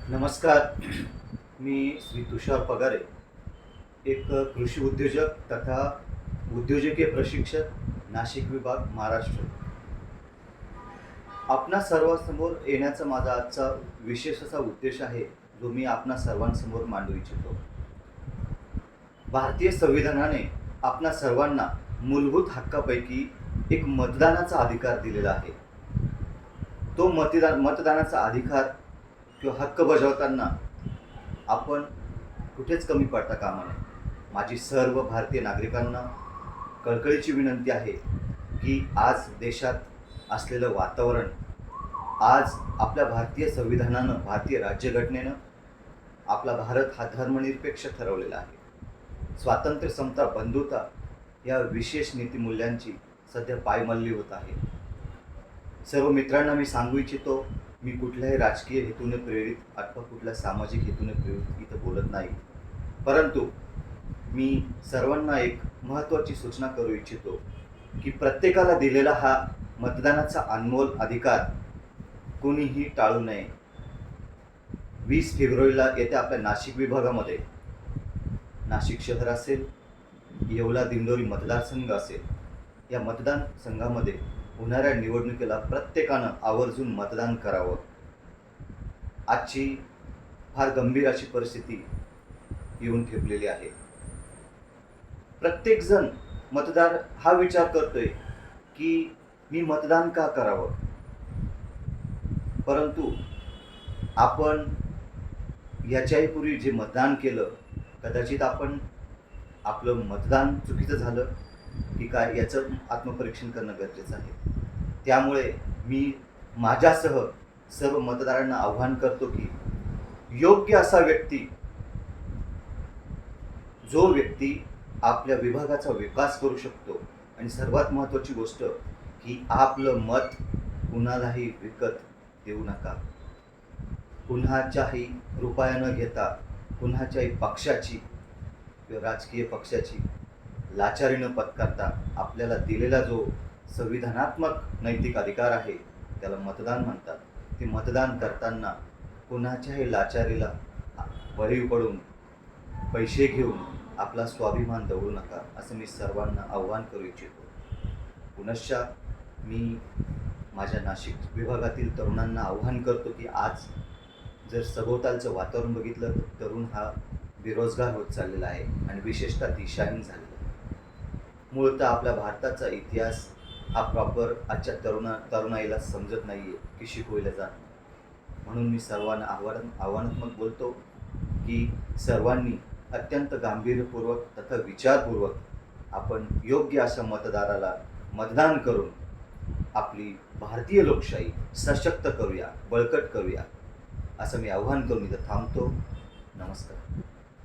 नमस्कार. मी श्री तुषार पगारे, एक कृषी उद्योजक तथा उद्योजकीय प्रशिक्षक, नाशिक विभाग, महाराष्ट्र. आपणा सर्वांसमोर येण्याचा माझा आजचा विशेष असा उद्देश आहे, जो मी आपणा सर्वांसमोर मांडू इच्छितो. भारतीय संविधानाने आपणा सर्वांना मूलभूत हक्कापैकी एक मतदानाचा अधिकार दिलेला आहे. तो मतदानाचा अधिकार किंवा हक्क बजावताना आपण कुठेच कमी पडता कामा नये. माझी सर्व भारतीय नागरिकांना कळकळीची विनंती आहे की आज देशात असलेलं वातावरण, आज आपल्या भारतीय संविधानानं, भारतीय राज्यघटनेनं आपला भारत हा धर्मनिरपेक्ष ठरवलेला आहे. स्वातंत्र्य, समता, बंधुता या विशेष नीतिमूल्यांची सध्या पायमल्ली होत आहे. सर्व मित्रांना मी सांगू इच्छितो, मी कुठल्याही राजकीय हेतूने प्रेरित अथवा कुठल्या सामाजिक हेतूने प्रेरित इथं बोलत नाही, परंतु मी सर्वांना एक महत्त्वाची सूचना करू इच्छितो की प्रत्येकाला दिलेला हा मतदानाचा अनमोल अधिकार कोणीही टाळू नये. 20 फेब्रुवारीला येत्या आपल्या नाशिक विभागामध्ये, नाशिक शहर असेल, येवला दिंडोरी मतदारसंघ असेल, या मतदारसंघामध्ये होणाऱ्या निवडणुकीला प्रत्येकानं आवर्जून मतदान करावं. आजची फार गंभीर अशी परिस्थिती येऊन ठेपलेली आहे. प्रत्येकजण मतदार हा विचार करतोय की मी मतदान का करावं, परंतु आपण याच्याही पूर्वी जे मतदान केलं, कदाचित आपण आपलं मतदान चुकीचं झालं की काय याचं आत्मपरीक्षण करणं गरजेचं आहे. त्यामुळे मी माझ्यासह सर्व मतदारांना आव्हान करतो की योग्य असा व्यक्ती, जो व्यक्ती आपल्या विभागाचा विकास करू शकतो, आणि सर्वात महत्त्वाची गोष्ट की आपलं मत कुणालाही विकत देऊ नका. कुणाच्याही रुपया न घेता, कुणाच्याही पक्षाची किंवा राजकीय पक्षाची लाचारी न पत्करता आपल्याला दिलेला जो संविधानात्मक नैतिक अधिकार आहे, त्याला मतदान म्हणतात. ते मतदान करताना कुणाच्याही लाचारीला बळी पडून, पैसे घेऊन आपला स्वाभिमान दवडू नका, असं मी सर्वांना आव्हान करू इच्छितो. पुनश्च मी माझ्या नाशिक विभागातील तरुणांना आव्हान करतो की आज जर सभोवतालचं वातावरण बघितलं तर तरुण हा बेरोजगार होत चाललेला आहे आणि विशेषतः दिशाहीन झालेला आहे. मूळतः आपल्या भारताचा इतिहास हा प्रॉपर आजच्या तरुणाईला समजत नाही आहे की शिकवलं जात. म्हणून मी सर्वांना आव्हानात्मक बोलतो की सर्वांनी अत्यंत गांभीर्यपूर्वक तथा विचारपूर्वक आपण योग्य अशा मतदाराला मतदान करून आपली भारतीय लोकशाही सशक्त करूया, बळकट करूया, असं मी आव्हान करून इथं थांबतो. नमस्कार.